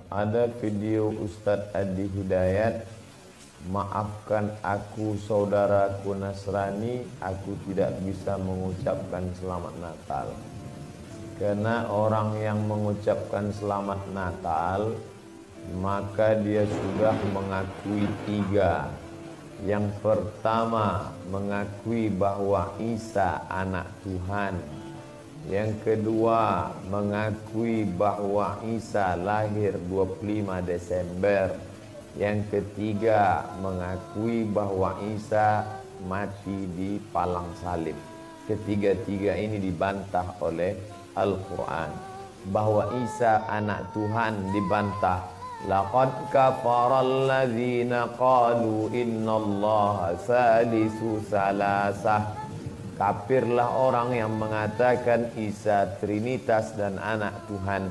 Ada video Ustadz Adi Hidayat, maafkan aku saudaraku Nasrani, aku tidak bisa mengucapkan selamat Natal. Karena orang yang mengucapkan selamat Natal, maka dia sudah mengakui tiga. Yang pertama, mengakui bahwa Isa anak Tuhan. Yang kedua, mengakui bahwa Isa lahir 25 Desember. Yang ketiga, mengakui bahwa Isa mati di palang salib. Ketiga-tiga ini dibantah oleh Al-Quran. Bahwa Isa anak Tuhan dibantah. Laqad kafaral ladzina qalu innallaha salisu salasah. Kafirlah orang yang mengatakan Isa Trinitas dan anak Tuhan.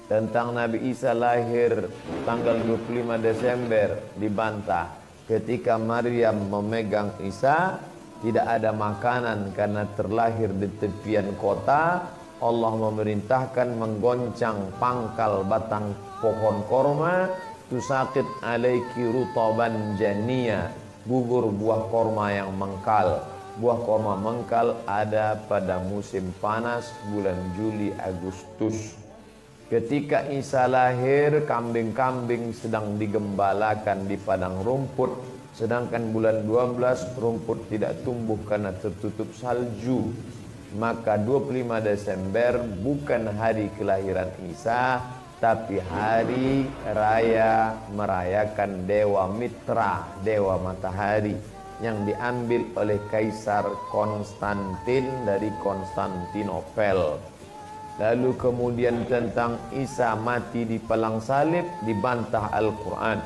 Tentang Nabi Isa lahir tanggal 25 Desember dibantah. Ketika Maryam memegang Isa, tidak ada makanan karena terlahir di tepian kota. Allah memerintahkan menggoncang pangkal batang pohon korma, tusaqit alaiki rutaban janiya, gugur buah korma yang mengkal. Buah korma mengkal ada pada musim panas bulan Juli Agustus. Ketika Isa lahir, kambing-kambing sedang digembalakan di padang rumput, sedangkan bulan 12 rumput tidak tumbuh karena tertutup salju. Maka 25 Desember bukan hari kelahiran Isa, tapi hari raya merayakan Dewa Mitra, Dewa Matahari, yang diambil oleh Kaisar Konstantin dari Konstantinopel. Lalu kemudian tentang Isa mati di palang salib dibantah Al-Quran.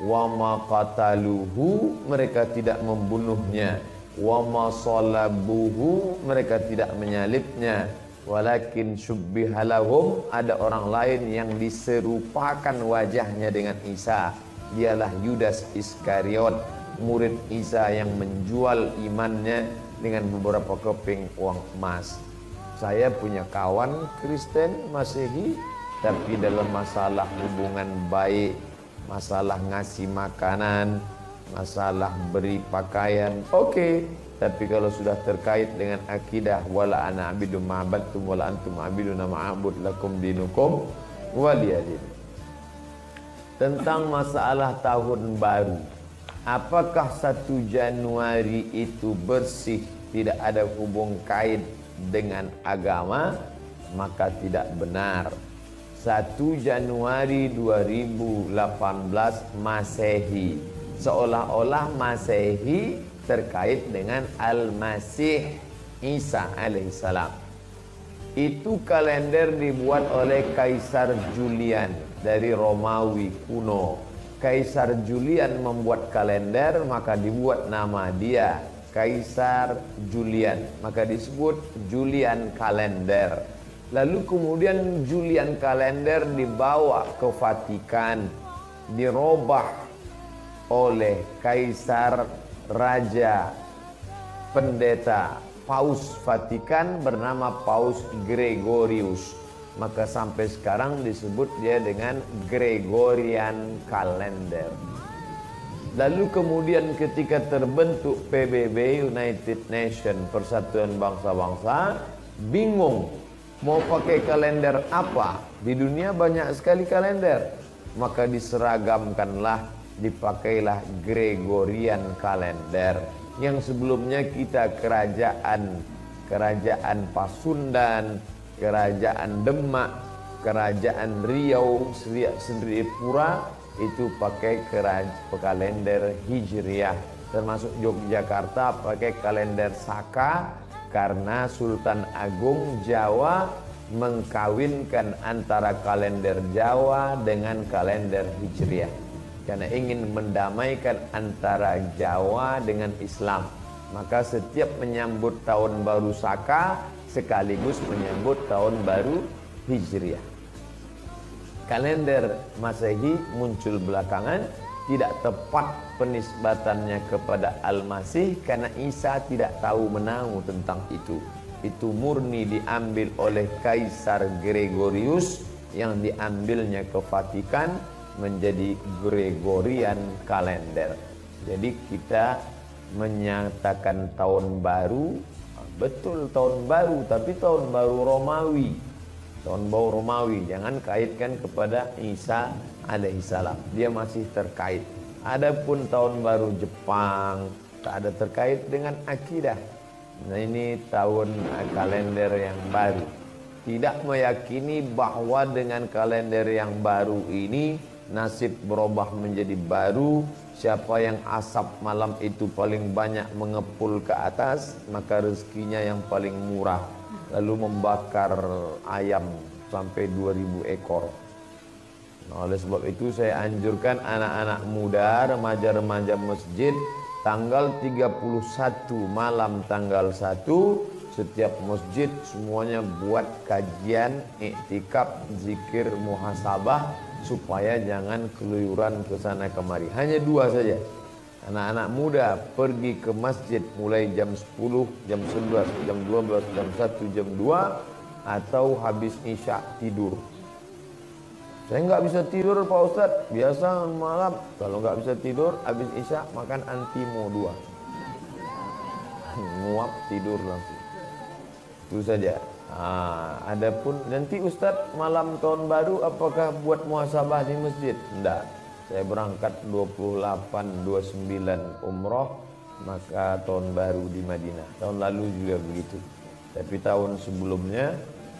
Wa ma qataluhu, mereka tidak membunuhnya. Wa ma salabuhu, mereka tidak menyalibnya. Walakin syubbiha lahum, ada orang lain yang diserupakan wajahnya dengan Isa. Dialah Yudas Iskariot, murid Isa yang menjual imannya dengan beberapa keping uang emas. Saya punya kawan Kristen Masehi, tapi dalam masalah hubungan baik, masalah ngasih makanan, masalah beri pakaian, oke. Tapi kalau sudah terkait dengan akidah, wala ana abidu ma'abadtum wala antum abiduna ma'abud lakum dinukum waliyadin. Tentang masalah tahun baru, apakah 1 Januari itu bersih, tidak ada hubung kait dengan agama? Maka tidak benar. 1 Januari 2018 Masehi, seolah-olah Masehi terkait dengan Al-Masih Isa alaihissalam. Itu kalender dibuat oleh Kaisar Julian dari Romawi kuno. Kaisar Julian membuat kalender, maka dibuat nama dia Kaisar Julian, maka disebut Julian kalender. Lalu kemudian Julian kalender dibawa ke Vatikan, dirobah oleh Kaisar Raja Pendeta Paus Vatikan bernama Paus Gregorius. Maka sampai sekarang disebut dia dengan Gregorian kalender. Lalu kemudian ketika terbentuk PBB, United Nations, Persatuan Bangsa-Bangsa, bingung mau pakai kalender apa. Di dunia banyak sekali kalender. Maka diseragamkanlah, dipakailah Gregorian kalender. Yang sebelumnya kita kerajaan Pasundan, kerajaan Demak, kerajaan Riau, Sendripura, itu pakai kalender Hijriah. Termasuk Yogyakarta pakai kalender Saka, karena Sultan Agung Jawa mengkawinkan antara kalender Jawa dengan kalender Hijriah, karena ingin mendamaikan antara Jawa dengan Islam. Maka setiap menyambut tahun baru Saka sekaligus menyambut tahun baru Hijriah. Kalender Masehi muncul belakangan, tidak tepat penisbatannya kepada Al-Masih karena Isa tidak tahu menahu tentang itu. Itu murni diambil oleh Kaisar Gregorius yang diambilnya ke Vatikan menjadi Gregorian kalender. Jadi kita menyatakan tahun baru, betul tahun baru, tapi tahun baru Romawi. Tahun baru Romawi, jangan kaitkan kepada Isa alaihissalam. Dia masih terkait. Adapun tahun baru Jepang tak ada terkait dengan akidah. Nah, ini tahun kalender yang baru. Tidak meyakini bahwa dengan kalender yang baru ini nasib berubah menjadi baru. Siapa yang asap malam itu paling banyak mengepul ke atas, maka rezekinya yang paling murah. Lalu membakar ayam sampai 2000 ekor. Nah, oleh sebab itu saya anjurkan anak-anak muda, remaja-remaja masjid, tanggal 31 malam tanggal 1 setiap masjid semuanya buat kajian, iktikaf, zikir, muhasabah, supaya jangan keluyuran ke sana kemari. Hanya 2 saja. Anak-anak muda pergi ke masjid mulai jam 10, jam 11, jam 12, jam 1, jam 2, atau habis isya tidur. Saya nggak bisa tidur Pak Ustadz, biasa malam. Kalau nggak bisa tidur, habis isya makan antimo 2. Nguap tidur langsung. Itu saja. Adapun nanti Ustadz malam tahun baru apakah buat muhasabah di masjid? Enggak. Saya berangkat 28-29 umroh, maka tahun baru di Madinah. Tahun lalu juga begitu. Tapi tahun sebelumnya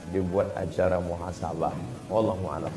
dibuat acara muhasabah. Wallahu a'lam.